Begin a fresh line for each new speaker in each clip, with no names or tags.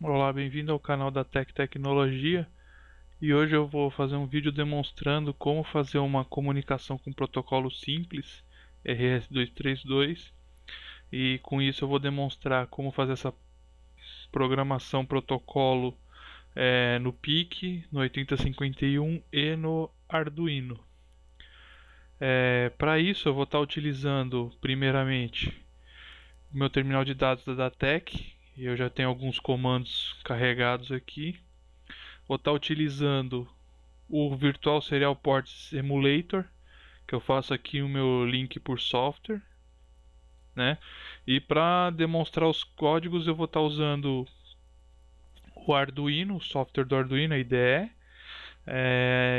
Olá, bem-vindo ao canal da Tech Tecnologia e hoje eu vou fazer um vídeo demonstrando como fazer uma comunicação com protocolo simples RS-232 e com isso eu vou demonstrar como fazer essa programação protocolo no PIC, no 8051 e no Arduino. Para isso eu vou estar utilizando primeiramente o meu terminal de dados da Datec e eu já tenho alguns comandos carregados aqui. Vou estar utilizando o Virtual Serial Ports Emulator, que eu faço aqui o meu link por software, né? E para demonstrar os códigos eu vou estar usando o Arduino, o software do Arduino, a IDE,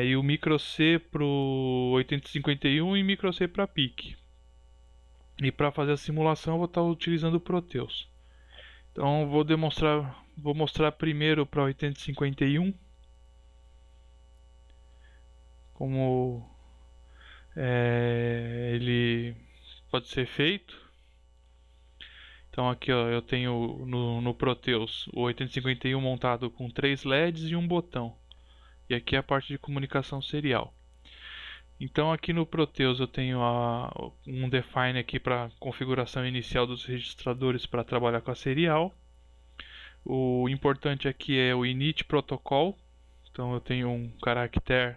e o microC para o 8051 e microC para PIC. E para fazer a simulação eu vou estar utilizando o Proteus. Então vou mostrar primeiro para 8051 como ele pode ser feito. Então aqui ó, eu tenho no Proteus o 8051 montado com 3 LEDs e um botão. E aqui é a parte de comunicação serial. Então aqui no Proteus eu tenho um define aqui para configuração inicial dos registradores para trabalhar com a serial. O importante aqui é o init protocol. Então eu tenho um caractere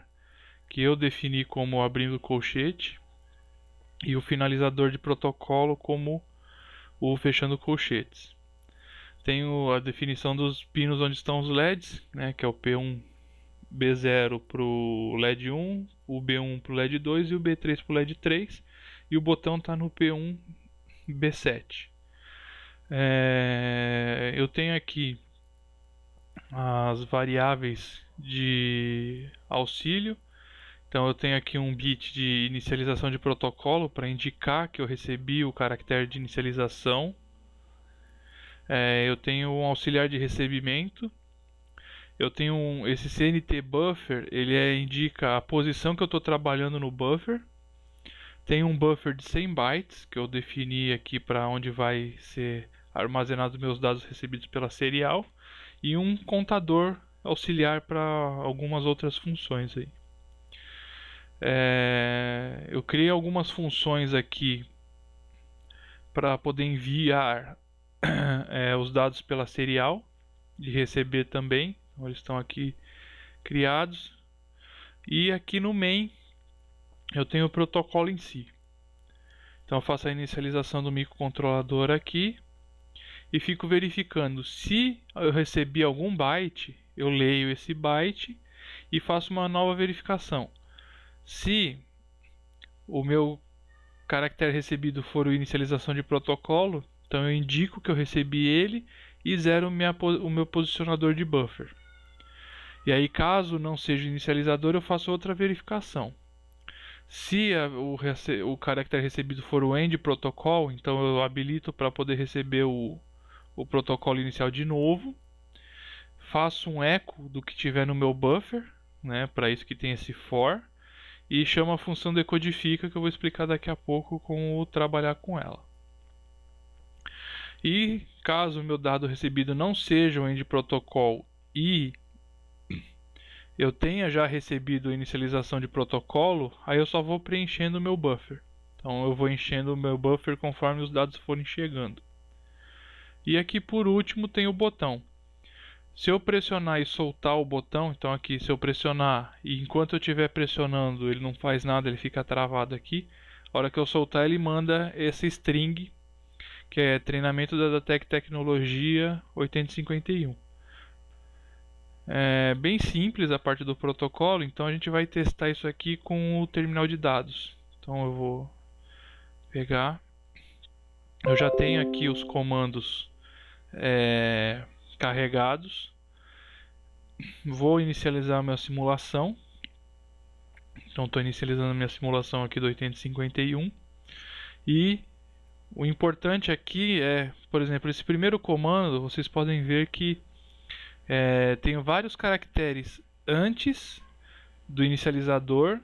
que eu defini como abrindo colchete e o finalizador de protocolo como o fechando colchetes. Tenho a definição dos pinos onde estão os LEDs, né, que é o P1 B0 para o LED 1, o B1 para o LED 2 e o B3 para o LED 3, e o botão está no P1 B7. Eu tenho aqui as variáveis de auxílio. Então eu tenho aqui um bit de inicialização de protocolo para indicar que eu recebi o caractere de inicialização. Eu tenho um auxiliar de recebimento. Eu tenho esse CNT buffer, ele indica a posição que eu estou trabalhando no buffer. Tem um buffer de 100 bytes que eu defini aqui para onde vai ser armazenados meus dados recebidos pela serial. E um contador auxiliar para algumas outras funções aí. Eu criei algumas funções aqui para poder enviar os dados pela serial e receber também. Então, eles estão aqui criados. E aqui no main eu tenho o protocolo em si. Então eu faço a inicialização do microcontrolador aqui e fico verificando se eu recebi algum byte, eu leio esse byte e faço uma nova verificação. Se o meu caractere recebido for o inicialização de protocolo, então eu indico que eu recebi ele e zero o meu posicionador de buffer. E aí, caso não seja inicializador, eu faço outra verificação. Se o caractere recebido for o end protocol, então eu habilito para poder receber o protocolo inicial de novo. Faço um echo do que tiver no meu buffer, né, para isso que tem esse for. E chamo a função decodifica, que eu vou explicar daqui a pouco como trabalhar com ela. E caso o meu dado recebido não seja o end protocol e eu tenha já recebido a inicialização de protocolo, aí eu só vou preenchendo o meu buffer. Então eu vou enchendo o meu buffer conforme os dados forem chegando. E aqui por último tem o botão. Se eu pressionar e soltar o botão, então aqui se eu pressionar e enquanto eu estiver pressionando ele não faz nada, ele fica travado aqui. A hora que eu soltar ele manda esse string, que é treinamento da Datec Tecnologia 8051. É bem simples a parte do protocolo, então a gente vai testar isso aqui com o terminal de dados. Então eu vou pegar, eu já tenho aqui os comandos carregados. Vou inicializar a minha simulação. Então estou inicializando a minha simulação aqui do 8051. E o importante aqui é, por exemplo, esse primeiro comando, vocês podem ver que tem vários caracteres antes do inicializador,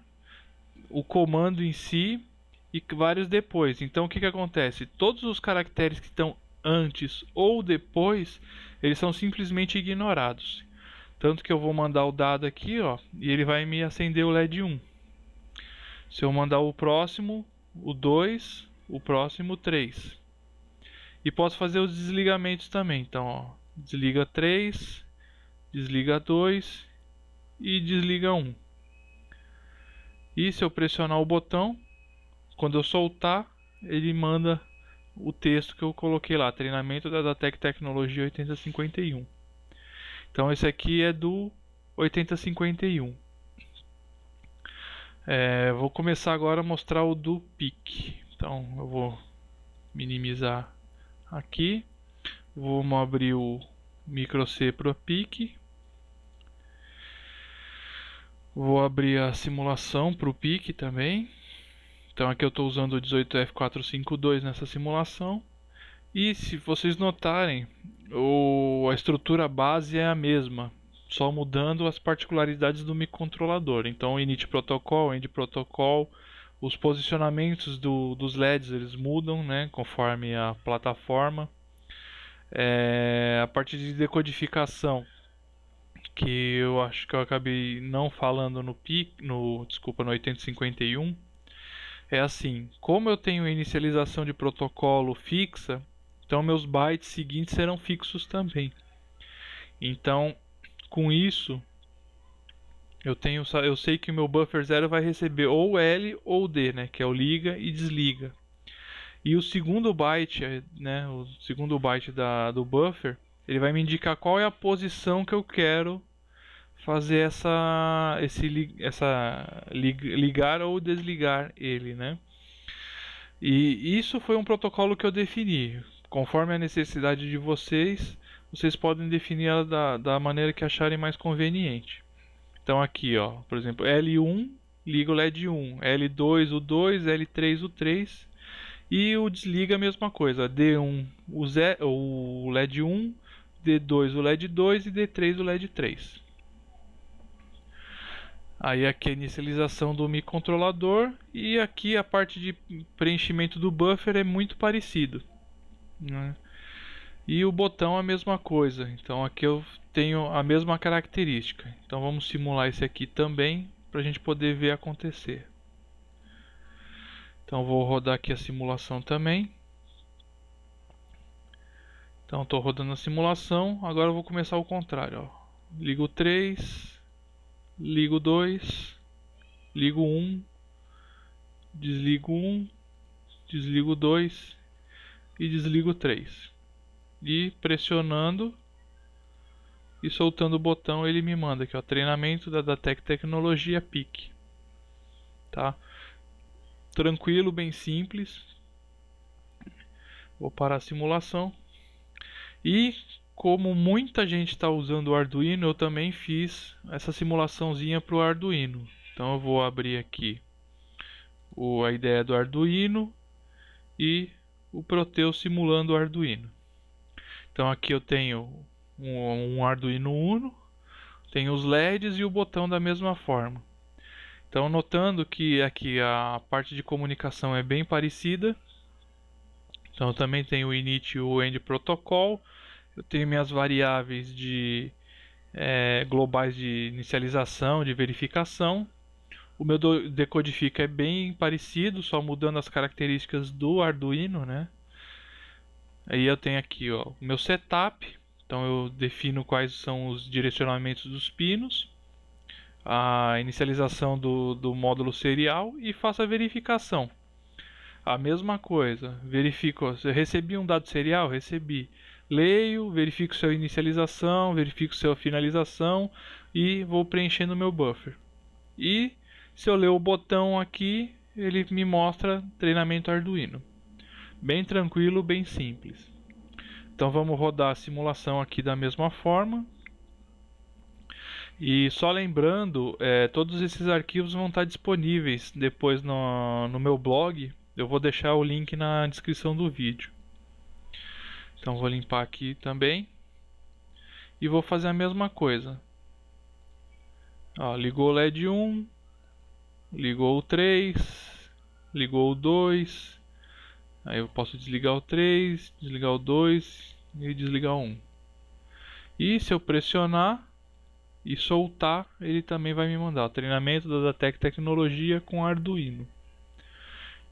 o comando em si e vários depois. Então o que acontece? Todos os caracteres que estão antes ou depois, eles são simplesmente ignorados. Tanto que eu vou mandar o dado aqui, ó, e ele vai me acender o LED 1. Se eu mandar o próximo, o 2, o próximo, o 3. E posso fazer os desligamentos também. Então, ó, desliga 3, desliga 2 e desliga 1. E se eu pressionar o botão, quando eu soltar, ele manda o texto que eu coloquei lá, treinamento da Datec Tecnologia 8051. Então esse aqui é do 8051. Vou começar agora a mostrar o do PIC. Então eu vou minimizar aqui. Vamos abrir o micro C para o PIC. Vou abrir a simulação para o PIC também. Então aqui eu estou usando o 18F452 nessa simulação. E se vocês notarem, a estrutura base é a mesma, só mudando as particularidades do microcontrolador. Então, init protocol, end protocol, os posicionamentos dos LEDs eles mudam, né, conforme a plataforma. A parte de decodificação, que eu acho que eu acabei não falando no 8051, é assim: como eu tenho inicialização de protocolo fixa, então meus bytes seguintes serão fixos também. Então, com isso, eu sei que o meu buffer 0 vai receber ou L ou D, né, que é o liga e desliga. E o segundo byte, né, o segundo byte do buffer, ele vai me indicar qual é a posição que eu quero fazer ligar ou desligar ele, né? E isso foi um protocolo que eu defini. Conforme a necessidade de vocês, vocês podem definir ela da maneira que acharem mais conveniente. Então aqui, ó, por exemplo, L1 liga o LED 1, L2 o 2, L3 o 3 e o desliga a mesma coisa, D1 o LED 1, D2 o LED 2 e D3 o LED 3. Aí aqui a inicialização do microcontrolador e aqui a parte de preenchimento do buffer é muito parecido, né? E o botão a mesma coisa. Então aqui eu tenho a mesma característica. Então vamos simular esse aqui também para a gente poder ver acontecer. Então vou rodar aqui a simulação também. Então estou rodando a simulação. Agora eu vou começar o contrário, ó. Ligo 3, ligo 2, ligo 1, desligo 2 e desligo 3. E pressionando e soltando o botão ele me manda aqui, ó, treinamento da Datec Tecnologia PIC. Tá? Tranquilo, bem simples. Vou parar a simulação. E como muita gente está usando o Arduino, eu também fiz essa simulaçãozinha para o Arduino. Então eu vou abrir aqui a ideia do Arduino e o Proteus simulando o Arduino. Então aqui eu tenho um Arduino Uno, tenho os LEDs e o botão da mesma forma. Então notando que aqui a parte de comunicação é bem parecida. Então eu também tenho o init e o end protocol. Eu tenho minhas variáveis globais de inicialização, de verificação. O meu decodifica é bem parecido, só mudando as características do Arduino, né? Aí eu tenho aqui, ó, o meu setup. Então eu defino quais são os direcionamentos dos pinos, a inicialização do módulo serial e faço a verificação. A mesma coisa, verifico, se eu recebi um dado serial, recebi. Leio, verifico sua inicialização, verifico sua finalização e vou preenchendo o meu buffer. E se eu ler o botão aqui, ele me mostra treinamento Arduino. Bem tranquilo, bem simples. Então vamos rodar a simulação aqui da mesma forma. E só lembrando, todos esses arquivos vão estar disponíveis depois no meu blog. Eu vou deixar o link na descrição do vídeo. Então vou limpar aqui também. E vou fazer a mesma coisa. Ó, ligou o LED 1, ligou o 3, ligou o 2, Aí eu posso desligar o 3, desligar o 2 e desligar o 1. E se eu pressionar e soltar, ele também vai me mandar o treinamento da Datek Tecnologia com Arduino.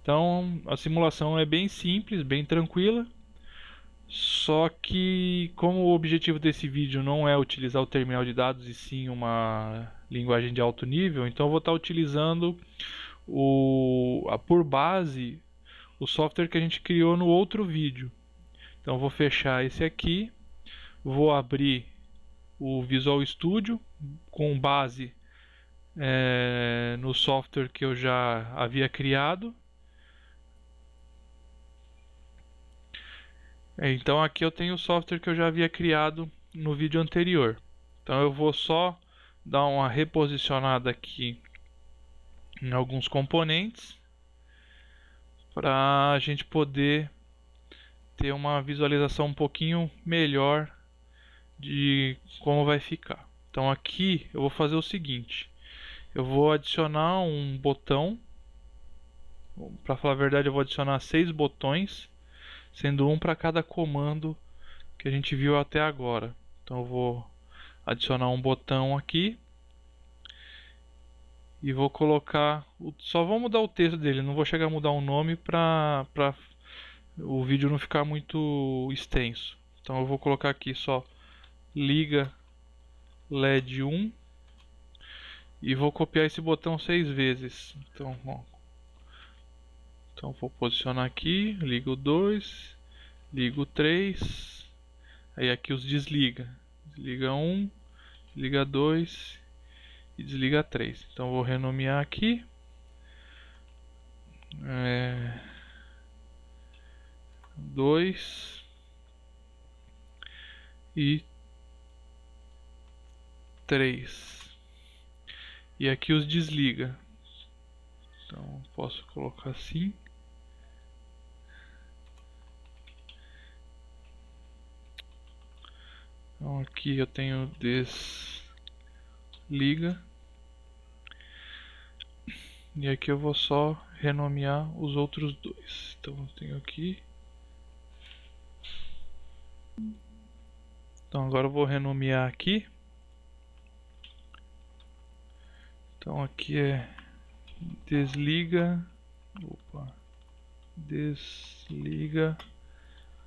Então a simulação é bem simples, bem tranquila. Só que como o objetivo desse vídeo não é utilizar o terminal de dados e sim uma linguagem de alto nível, então eu vou estar utilizando por base o software que a gente criou no outro vídeo. Então eu vou fechar esse aqui, vou abrir o Visual Studio com base no software que eu já havia criado. Então aqui eu tenho o software que eu já havia criado no vídeo anterior. Então eu vou só dar uma reposicionada aqui em alguns componentes para a gente poder ter uma visualização um pouquinho melhor de como vai ficar. Então aqui eu vou fazer o seguinte: eu vou adicionar um botão. Para falar a verdade, eu vou adicionar 6 botões, sendo um para cada comando que a gente viu até agora. Então eu vou adicionar um botão aqui e vou colocar, só vou mudar o texto dele, não vou chegar a mudar o nome para o vídeo não ficar muito extenso. Então eu vou colocar aqui só liga LED 1 e vou copiar esse botão 6 vezes. Então vou posicionar aqui, ligo o 2, ligo o 3, aí aqui os desliga. Desliga 1, desliga 2 e desliga 3. Então vou renomear aqui. 2 e 3. E aqui os desliga. Então posso colocar assim. Então aqui eu tenho desliga. E aqui eu vou só renomear os outros dois. Então eu tenho aqui. Então agora eu vou renomear aqui. Então aqui é desliga. Desliga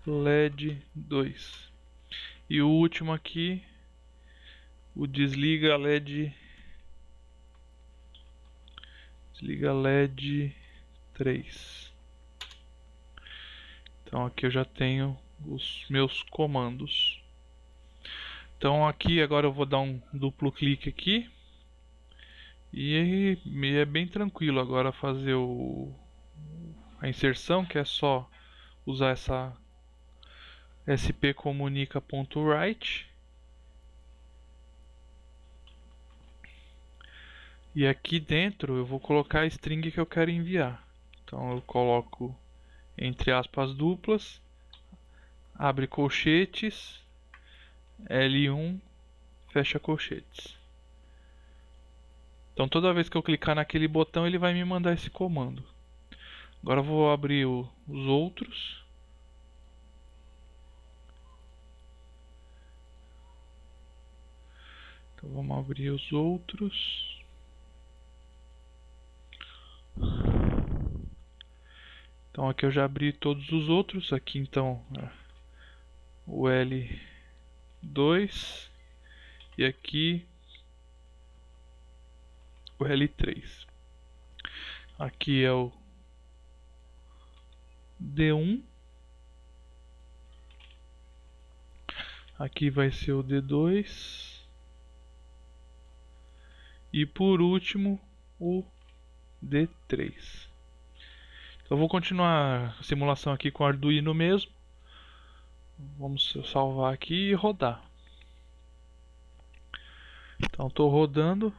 LED 2. E o último aqui, o desliga LED 3. Então aqui eu já tenho os meus comandos. Então aqui agora eu vou dar um duplo clique aqui. E é bem tranquilo agora fazer a inserção, que é só usar essa spcomunica.write. E aqui dentro eu vou colocar a string que eu quero enviar. Então eu coloco entre aspas duplas, abre colchetes, L1, fecha colchetes. Então toda vez que eu clicar naquele botão ele vai me mandar esse comando. Agora eu vou abrir os outros. Então vamos abrir os outros. Então aqui eu já abri todos os outros. Aqui então o L2 e aqui o L3. Aqui é o D1. Aqui vai ser o D2. E por último o D3. Então eu vou continuar a simulação aqui com o Arduino mesmo. Vamos salvar aqui e rodar. Então estou rodando.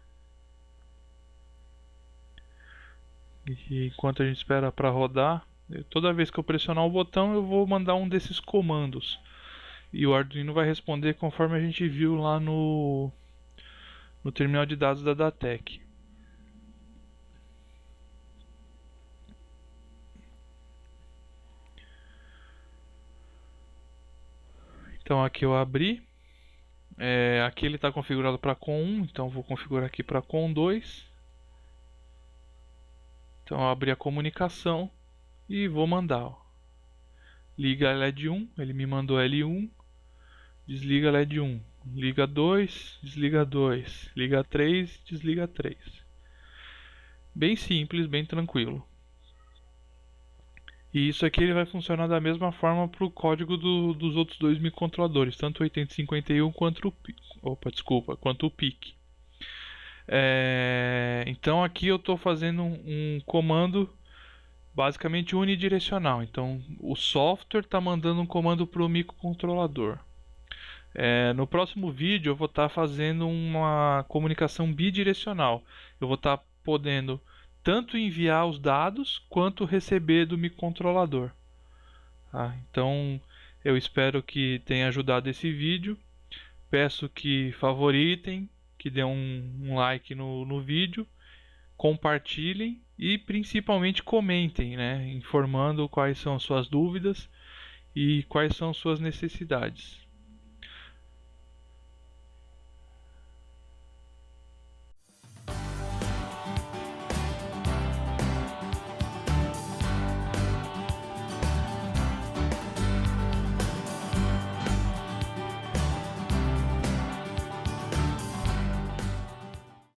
E enquanto a gente espera para rodar, toda vez que eu pressionar o botão eu vou mandar um desses comandos. E o Arduino vai responder conforme a gente viu lá no terminal de dados da Datek. Então aqui eu abri. Aqui ele está configurado para COM 1, então vou configurar aqui para COM 2. Então eu abri a comunicação e vou mandar. Ó. Liga LED 1, ele me mandou L1, desliga LED 1. Liga 2, desliga 2. Liga 3, desliga 3. Bem simples, bem tranquilo. E isso aqui ele vai funcionar da mesma forma para o código dos outros dois microcontroladores, tanto o 8051 quanto o PIC. Então aqui eu estou fazendo um comando basicamente unidirecional. Então o software está mandando um comando para o microcontrolador. No próximo vídeo eu vou estar fazendo uma comunicação bidirecional. Eu vou estar podendo tanto enviar os dados quanto receber do microcontrolador. Tá? Então eu espero que tenha ajudado esse vídeo. Peço que favoritem, que dêem um like no vídeo, compartilhem e principalmente comentem, né, informando quais são suas dúvidas e quais são suas necessidades.